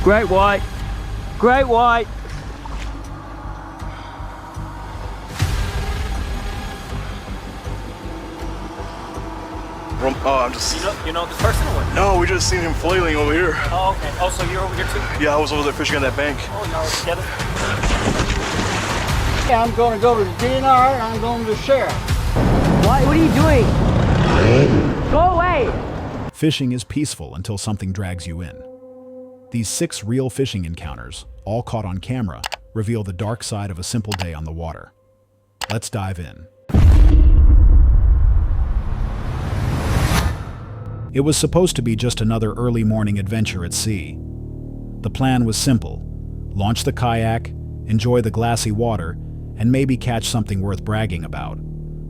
Great white. Great white. Oh, I'm just... You know this person or what? No, we just seen him flailing over here. Oh, okay. Oh, so you're over here too? Yeah, I was over there fishing on that bank. Oh, y'all are together? Yeah, I'm going to go to the DNR and I'm going to the sheriff. What are you doing? Go away! Fishing is peaceful until something drags you in. These 6 real fishing encounters, all caught on camera, reveal the dark side of a simple day on the water. Let's dive in. It was supposed to be just another early morning adventure at sea. The plan was simple: launch the kayak, enjoy the glassy water, and maybe catch something worth bragging about.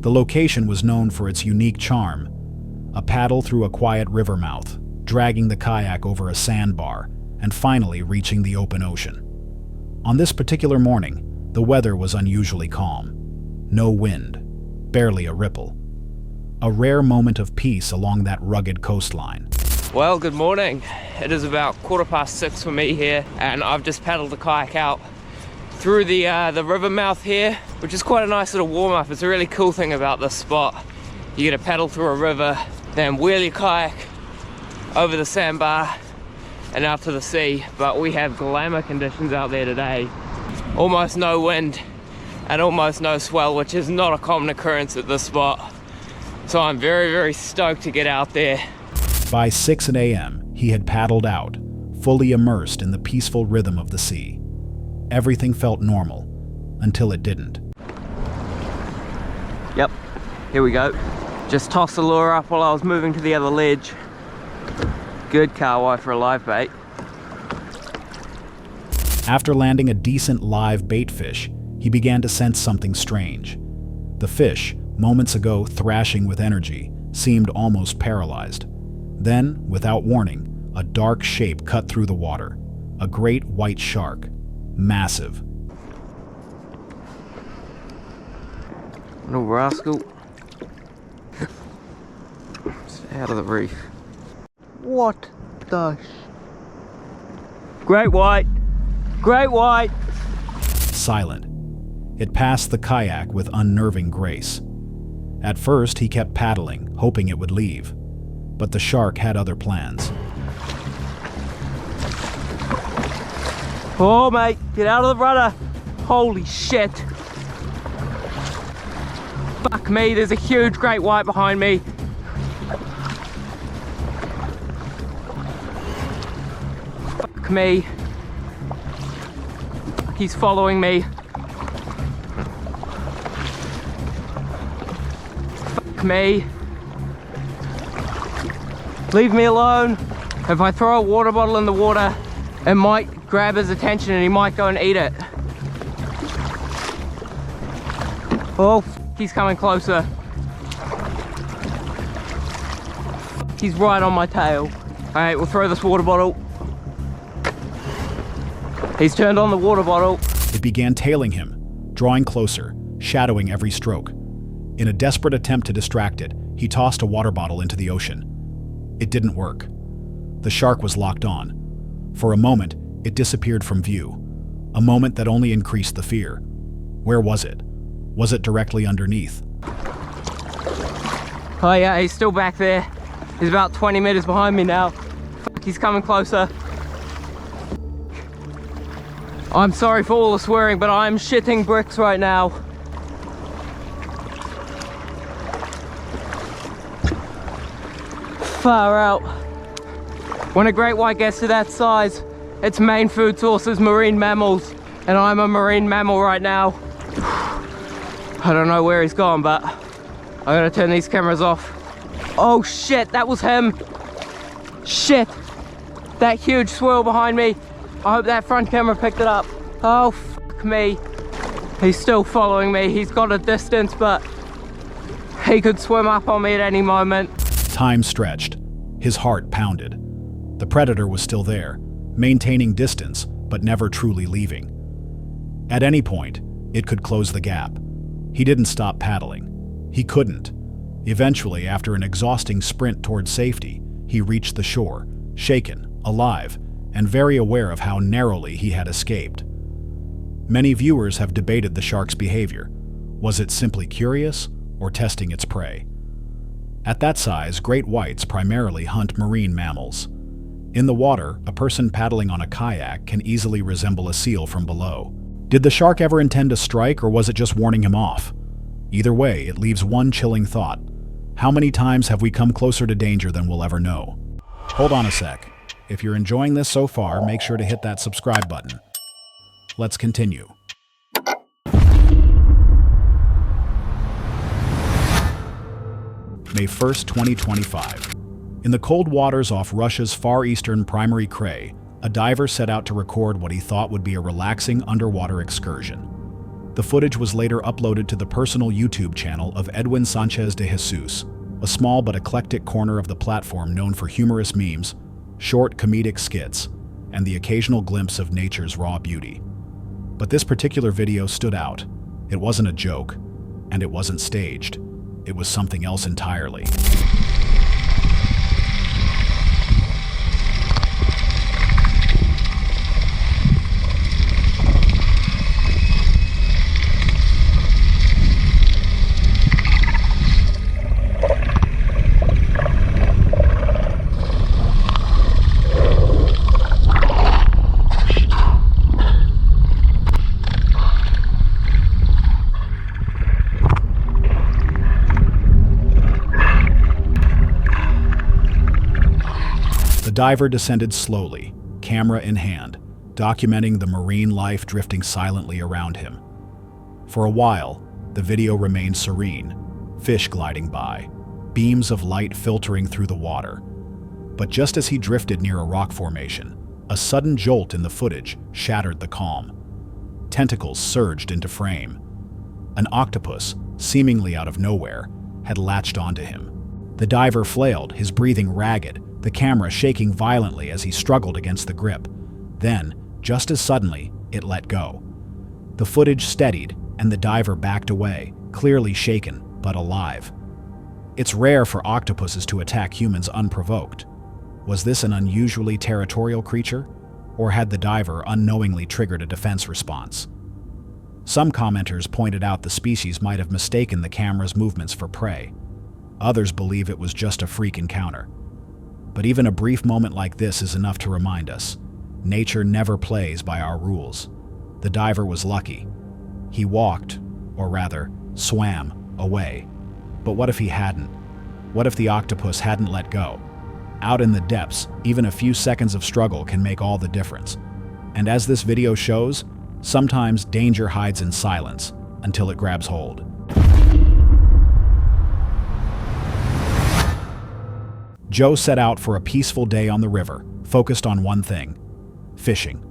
The location was known for its unique charm: a paddle through a quiet river mouth, dragging the kayak over a sandbar, and finally reaching the open ocean. On this particular morning, the weather was unusually calm. No wind, barely a ripple. A rare moment of peace along that rugged coastline. Well, good morning. It is about 6:15 for me here, and I've just paddled the kayak out through the river mouth here, which is quite a nice little warm-up. It's a really cool thing about this spot. You get to paddle through a river, then wheel your kayak over the sandbar and out to the sea. But we have glamour conditions out there today. Almost no wind and almost no swell, which is not a common occurrence at this spot. So I'm very, very stoked to get out there. By 6 a.m., he had paddled out, fully immersed in the peaceful rhythm of the sea. Everything felt normal, until it didn't. Yep, here we go. Just tossed the lure up while I was moving to the other ledge. Good kahawai for a live bait. After landing a decent live bait fish, he began to sense something strange. The fish, moments ago thrashing with energy, seemed almost paralyzed. Then, without warning, a dark shape cut through the water. A great white shark. Massive. Little rascal. Stay out of the reef. What the Great white! Great white! Silent. It passed the kayak with unnerving grace. At first, he kept paddling, hoping it would leave. But the shark had other plans. Oh, mate, get out of the rudder! Holy shit! Fuck me, there's a huge great white behind me. Fuck me. He's following me. Fuck me. Leave me alone. If I throw a water bottle in the water, it might grab his attention and he might go and eat it. Oh, he's coming closer. He's right on my tail. All right, we'll throw this water bottle. He's turned on the water bottle. It began tailing him, drawing closer, shadowing every stroke. In a desperate attempt to distract it, he tossed a water bottle into the ocean. It didn't work. The shark was locked on. For a moment, it disappeared from view. A moment that only increased the fear. Where was it? Was it directly underneath? Oh yeah, he's still back there. He's about 20 meters behind me now. Fuck, he's coming closer. I'm sorry for all the swearing, but I'm shitting bricks right now. Far out. When a great white gets to that size, its main food source is marine mammals, and I'm a marine mammal right now. I don't know where he's gone, but I gotta turn these cameras off. Oh shit, that was him. Shit, that huge swirl behind me. I hope that front camera picked it up. Oh, fuck me. He's still following me. He's got a distance, but he could swim up on me at any moment. Time stretched. His heart pounded. The predator was still there, maintaining distance, but never truly leaving. At any point, it could close the gap. He didn't stop paddling. He couldn't. Eventually, after an exhausting sprint toward safety, he reached the shore, shaken, alive, and very aware of how narrowly he had escaped. Many viewers have debated the shark's behavior. Was it simply curious or testing its prey? At that size, great whites primarily hunt marine mammals. In the water, a person paddling on a kayak can easily resemble a seal from below. Did the shark ever intend to strike, or was it just warning him off? Either way, it leaves one chilling thought. How many times have we come closer to danger than we'll ever know? Hold on a sec. If you're enjoying this so far, make sure to hit that subscribe button. Let's continue. May 1st, 2025. In the cold waters off Russia's far eastern primary Krai, a diver set out to record what he thought would be a relaxing underwater excursion. The footage was later uploaded to the personal YouTube channel of Edwin Sanchez de Jesus, a small but eclectic corner of the platform known for humorous memes, short comedic skits, and the occasional glimpse of nature's raw beauty. But this particular video stood out. It wasn't a joke, and it wasn't staged. It was something else entirely. The diver descended slowly, camera in hand, documenting the marine life drifting silently around him. For a while, the video remained serene, fish gliding by, beams of light filtering through the water. But just as he drifted near a rock formation, a sudden jolt in the footage shattered the calm. Tentacles surged into frame. An octopus, seemingly out of nowhere, had latched onto him. The diver flailed, his breathing ragged, the camera shaking violently as he struggled against the grip. Then, just as suddenly, it let go. The footage steadied, and the diver backed away, clearly shaken, but alive. It's rare for octopuses to attack humans unprovoked. Was this an unusually territorial creature, or had the diver unknowingly triggered a defense response? Some commenters pointed out the species might have mistaken the camera's movements for prey. Others believe it was just a freak encounter. But even a brief moment like this is enough to remind us. Nature never plays by our rules. The diver was lucky. He walked, or rather, swam, away. But what if he hadn't? What if the octopus hadn't let go? Out in the depths, even a few seconds of struggle can make all the difference. And as this video shows, sometimes danger hides in silence until it grabs hold. Joe set out for a peaceful day on the river, focused on one thing: fishing.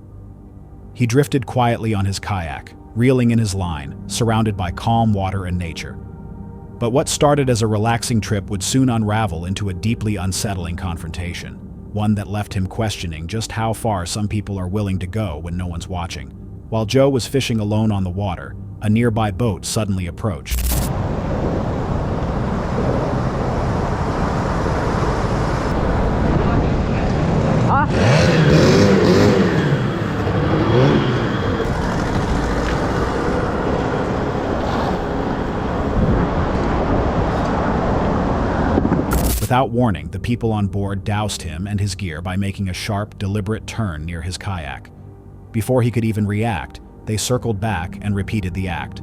He drifted quietly on his kayak, reeling in his line, surrounded by calm water and nature. But what started as a relaxing trip would soon unravel into a deeply unsettling confrontation, one that left him questioning just how far some people are willing to go when no one's watching. While Joe was fishing alone on the water, a nearby boat suddenly approached. Without warning, the people on board doused him and his gear by making a sharp, deliberate turn near his kayak. Before he could even react, they circled back and repeated the act.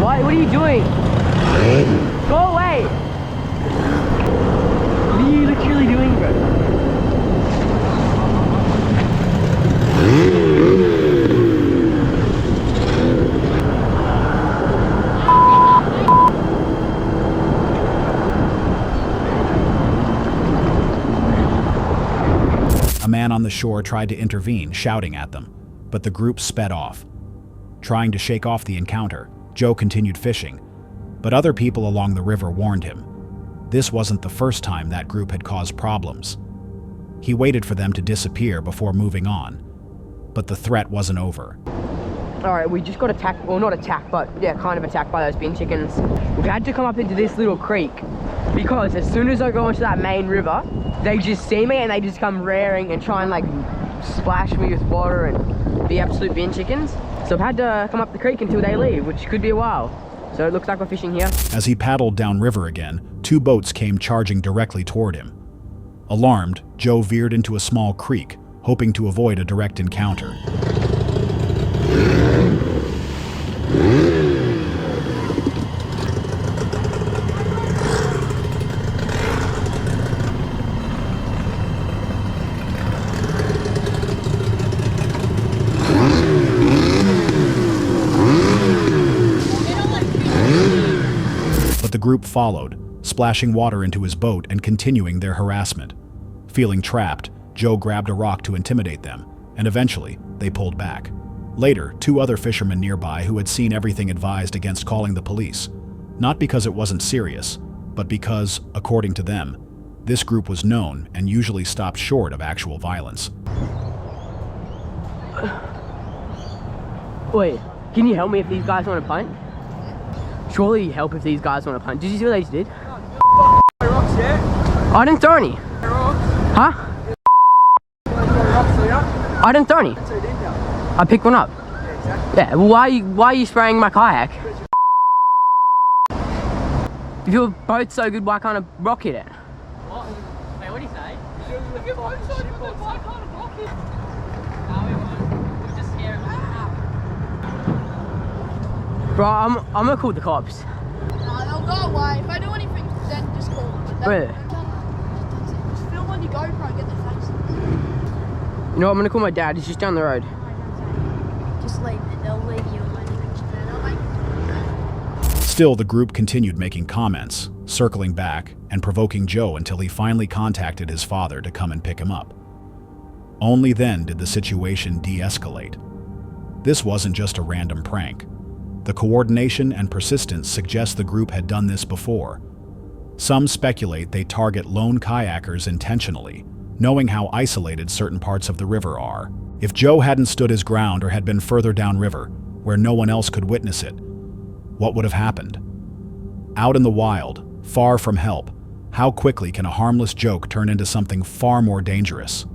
What are you doing? Go away! What are you literally doing, bro? A man on the shore tried to intervene, shouting at them, but the group sped off. Trying to shake off the encounter, Joe continued fishing, but other people along the river warned him. This wasn't the first time that group had caused problems. He waited for them to disappear before moving on, but the threat wasn't over. Alright, we just got attacked, well not attacked, but yeah, kind of attacked by those bin chickens. We've had to come up into this little creek because as soon as I go into that main river, they just see me and they just come rearing and try and like splash me with water and be absolute bin chickens. So I've had to come up the creek until they leave, which could be a while. So it looks like we're fishing here. As he paddled downriver again, 2 boats came charging directly toward him. Alarmed, Joe veered into a small creek, hoping to avoid a direct encounter. But the group followed, splashing water into his boat and continuing their harassment. Feeling trapped, Joe grabbed a rock to intimidate them, and eventually, they pulled back. Later, 2 other fishermen nearby who had seen everything advised against calling the police, not because it wasn't serious, but because, according to them, this group was known and usually stopped short of actual violence. Wait, can you help me if these guys want to punt? Surely you help if these guys want to punt. Did you see what they just did? Rocks, yeah? I didn't throw any. Huh? I didn't throw any. I picked one up. Yeah, well, why are you spraying my kayak? If your boat's so good, why can't a rock hit it? What? Wait, what do you say? If your boat's so good, why can't a rock hit it? No, we won't. We'll just scare them. Bro, I'm gonna call the cops. No, they'll go away. If I do anything, then just call them. Really? Just film on your GoPro and get their faces. You know what, I'm gonna call my dad. He's just down the road. Just leave it. They'll leave you alone. Still, the group continued making comments, circling back and provoking Joe until he finally contacted his father to come and pick him up. Only then did the situation de-escalate. This wasn't just a random prank. The coordination and persistence suggest the group had done this before. Some speculate they target lone kayakers intentionally, knowing how isolated certain parts of the river are. If Joe hadn't stood his ground or had been further downriver, where no one else could witness it, what would have happened? Out in the wild, far from help, how quickly can a harmless joke turn into something far more dangerous?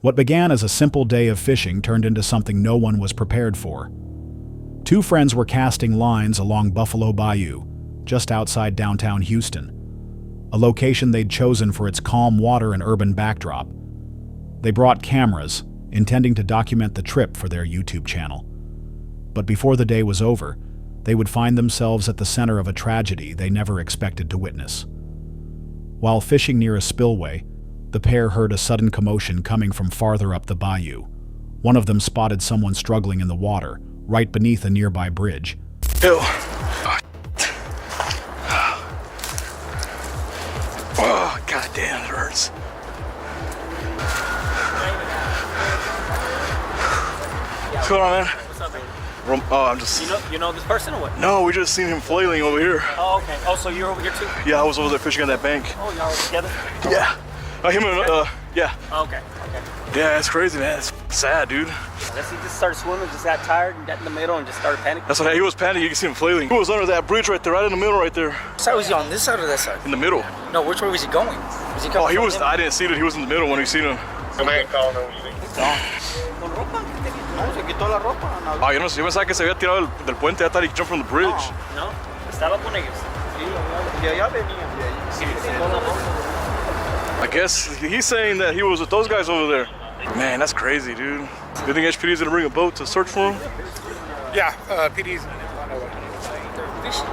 What began as a simple day of fishing turned into something no one was prepared for. 2 friends were casting lines along Buffalo Bayou, just outside downtown Houston, a location they'd chosen for its calm water and urban backdrop. They brought cameras, intending to document the trip for their YouTube channel. But before the day was over, they would find themselves at the center of a tragedy they never expected to witness. While fishing near a spillway, the pair heard a sudden commotion coming from farther up the bayou. One of them spotted someone struggling in the water, right beneath a nearby bridge. Ew. Oh, god damn, it hurts. What's going on, man? What's up, man? Oh, I'm just... You know this person or what? No, we just seen him flailing over here. Oh, okay. Oh, so you're over here too? Yeah, I was over there fishing on that bank. Oh, y'all were together? Yeah. Him and, yeah. Oh, okay, okay. Yeah, it's crazy, man. It's sad, dude. I guess he just started swimming, just got tired and got in the middle and just started panicking. That's what he was panicking. You can see him flailing. He was under that bridge right there, right in the middle right there. So was he on this side or that side? In the middle. No, which way was he going? Was he coming Oh, he from was, him? I didn't see it. He was in the middle when we seen him. ¿Con ropa? No, se quitó la ropa. No. Ah, yo no sé, yo pensaba que se había tirado del puente. I thought he jumped from the bridge. No, estaba con ellos. Sí, de allá venía. Sí, se quitó la ropa. I guess he's saying that he was with those guys over there. Man, that's crazy, dude. You think HPD is gonna bring a boat to search for him? Yeah, PD's on their way. They're fishing.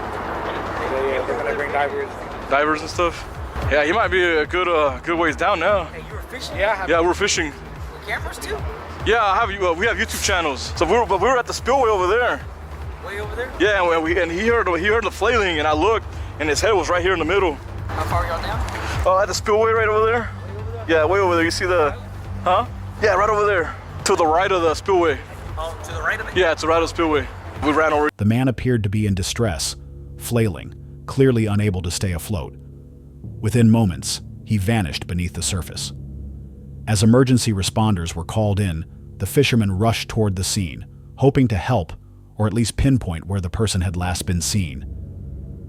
They're gonna bring divers. Divers and stuff. Yeah, he might be a good ways down now. Hey, you were fishing? Yeah, we're fishing. With cameras too? Yeah, I have. We have YouTube channels. So we were at the spillway over there. Way over there? Yeah, and he heard the flailing, and I looked, and his head was right here in the middle. How far are y'all down? Oh, at the spillway right over there. Yeah, way over there. You see the, huh? Yeah, right over there. To the right of the spillway. Oh, to the right of it? Yeah, to the right of the spillway. We ran over. The man appeared to be in distress, flailing, clearly unable to stay afloat. Within moments, he vanished beneath the surface. As emergency responders were called in, the fishermen rushed toward the scene, hoping to help or at least pinpoint where the person had last been seen.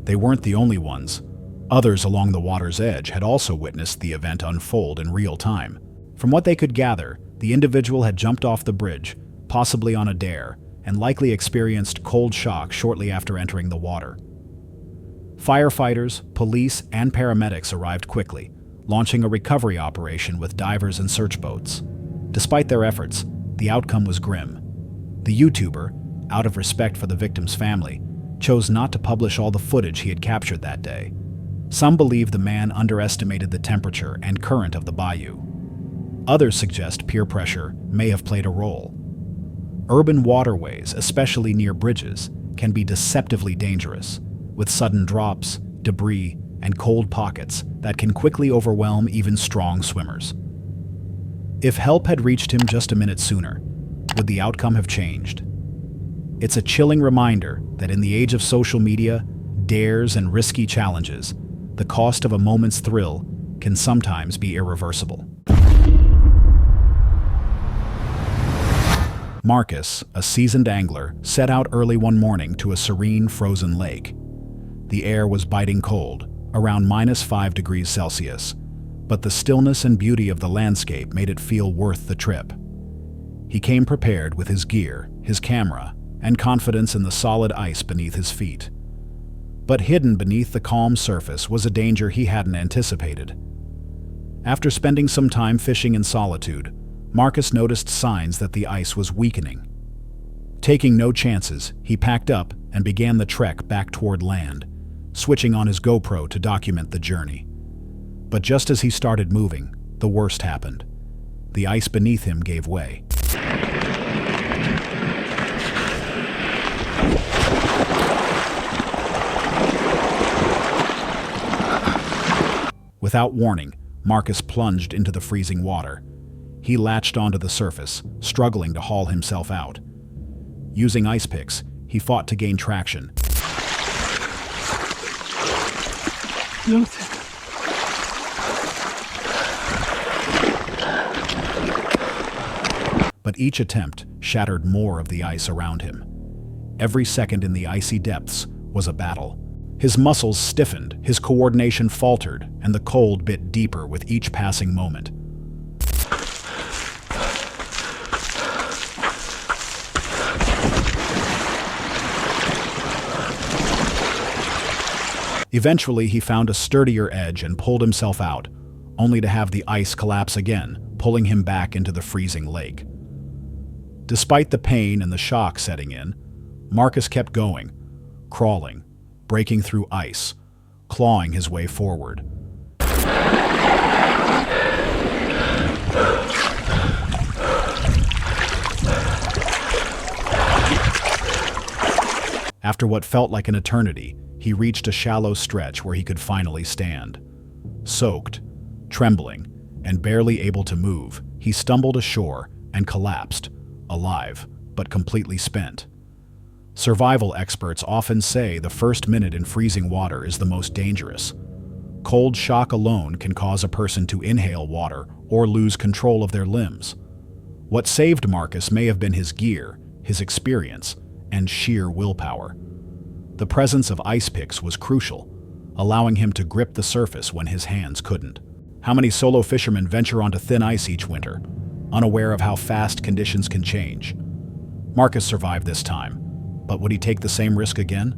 They weren't the only ones. Others along the water's edge had also witnessed the event unfold in real time. From what they could gather, the individual had jumped off the bridge, possibly on a dare, and likely experienced cold shock shortly after entering the water. Firefighters, police, and paramedics arrived quickly, launching a recovery operation with divers and search boats. Despite their efforts, the outcome was grim. The YouTuber, out of respect for the victim's family, chose not to publish all the footage he had captured that day. Some believe the man underestimated the temperature and current of the bayou. Others suggest peer pressure may have played a role. Urban waterways, especially near bridges, can be deceptively dangerous, with sudden drops, debris, and cold pockets that can quickly overwhelm even strong swimmers. If help had reached him just a minute sooner, would the outcome have changed? It's a chilling reminder that in the age of social media, dares, and risky challenges, the cost of a moment's thrill can sometimes be irreversible. Marcus, a seasoned angler, set out early one morning to a serene, frozen lake. The air was biting cold, around -5 degrees Celsius, but the stillness and beauty of the landscape made it feel worth the trip. He came prepared with his gear, his camera, and confidence in the solid ice beneath his feet. But hidden beneath the calm surface was a danger he hadn't anticipated. After spending some time fishing in solitude, Marcus noticed signs that the ice was weakening. Taking no chances, he packed up and began the trek back toward land, switching on his GoPro to document the journey. But just as he started moving, the worst happened. The ice beneath him gave way. Without warning, Marcus plunged into the freezing water. He latched onto the surface, struggling to haul himself out. Using ice picks, he fought to gain traction. But each attempt shattered more of the ice around him. Every second in the icy depths was a battle. His muscles stiffened, his coordination faltered, and the cold bit deeper with each passing moment. Eventually, he found a sturdier edge and pulled himself out, only to have the ice collapse again, pulling him back into the freezing lake. Despite the pain and the shock setting in, Marcus kept going, crawling, breaking through ice, clawing his way forward. After what felt like an eternity, he reached a shallow stretch where he could finally stand. Soaked, trembling, and barely able to move, he stumbled ashore and collapsed, alive, but completely spent. Survival experts often say the first minute in freezing water is the most dangerous. Cold shock alone can cause a person to inhale water or lose control of their limbs. What saved Marcus may have been his gear, his experience, and sheer willpower. The presence of ice picks was crucial, allowing him to grip the surface when his hands couldn't. How many solo fishermen venture onto thin ice each winter, unaware of how fast conditions can change? Marcus survived this time, but would he take the same risk again?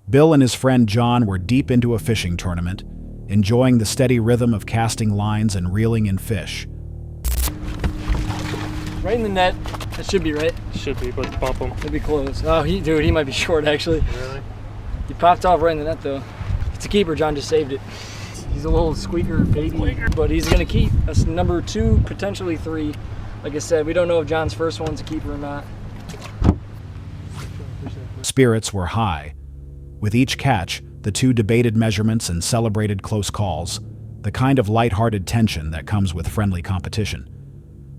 Bill and his friend John were deep into a fishing tournament, enjoying the steady rhythm of casting lines and reeling in fish. Right in the net. That should be right. Should be, but bump him. It'd be close. Oh, he might be short actually. Really? He popped off right in the net though. It's a keeper. John just saved it. He's a little squeaker baby, but he's gonna keep. That's number 2, potentially 3. Like I said, we don't know if John's first one's a keeper or not. Spirits were high. With each catch, the two debated measurements and celebrated close calls, the kind of lighthearted tension that comes with friendly competition.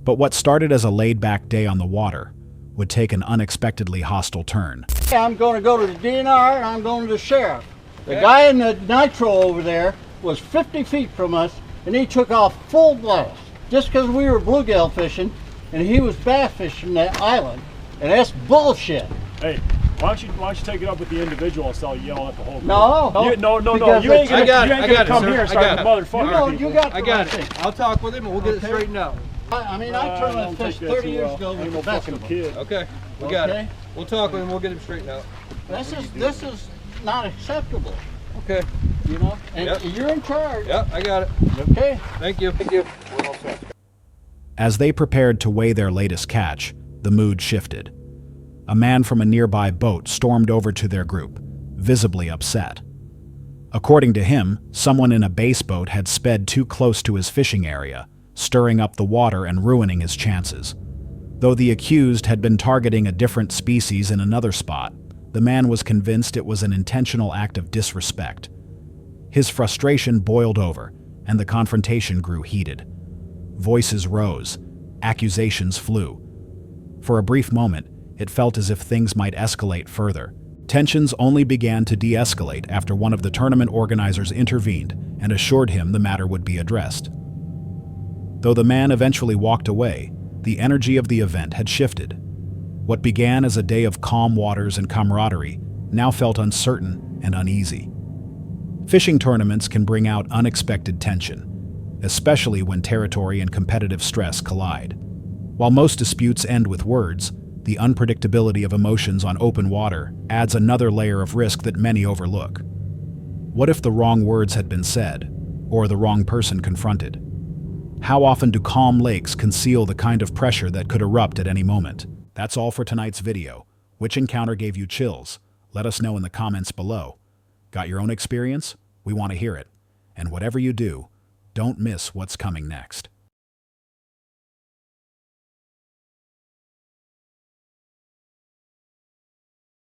But what started as a laid-back day on the water would take an unexpectedly hostile turn. I'm going to go to the DNR and I'm going to the sheriff. The guy in the nitro over there was 50 feet from us, and he took off full blast. Just because we were bluegill fishing, and he was bass fishing that island, and that's bullshit. Hey, why don't you take it up with the individual instead of yelling at the whole group? No, no. You ain't gonna come here and start the motherfucker. You got I got it. I'll talk with him and we'll get it straightened out. I mean, I turned and fished 30 years ago with the best of them. Kid. Okay, we got it. We'll talk with him. We'll get him straightened out. This is not acceptable. Okay. You know, and you're in charge. Yep, I got it. Okay. Thank you. Thank you. As they prepared to weigh their latest catch, the mood shifted. A man from a nearby boat stormed over to their group, visibly upset. According to him, someone in a base boat had sped too close to his fishing area, stirring up the water and ruining his chances. Though the accused had been targeting a different species in another spot, the man was convinced it was an intentional act of disrespect. His frustration boiled over, and the confrontation grew heated. Voices rose, accusations flew. For a brief moment, it felt as if things might escalate further. Tensions only began to de-escalate after one of the tournament organizers intervened and assured him the matter would be addressed. Though the man eventually walked away, the energy of the event had shifted. What began as a day of calm waters and camaraderie now felt uncertain and uneasy. Fishing tournaments can bring out unexpected tension, especially when territory and competitive stress collide. While most disputes end with words, the unpredictability of emotions on open water adds another layer of risk that many overlook. What if the wrong words had been said, or the wrong person confronted? How often do calm lakes conceal the kind of pressure that could erupt at any moment? That's all for tonight's video. Which encounter gave you chills? Let us know in the comments below. Got your own experience? We want to hear it. And whatever you do, don't miss what's coming next.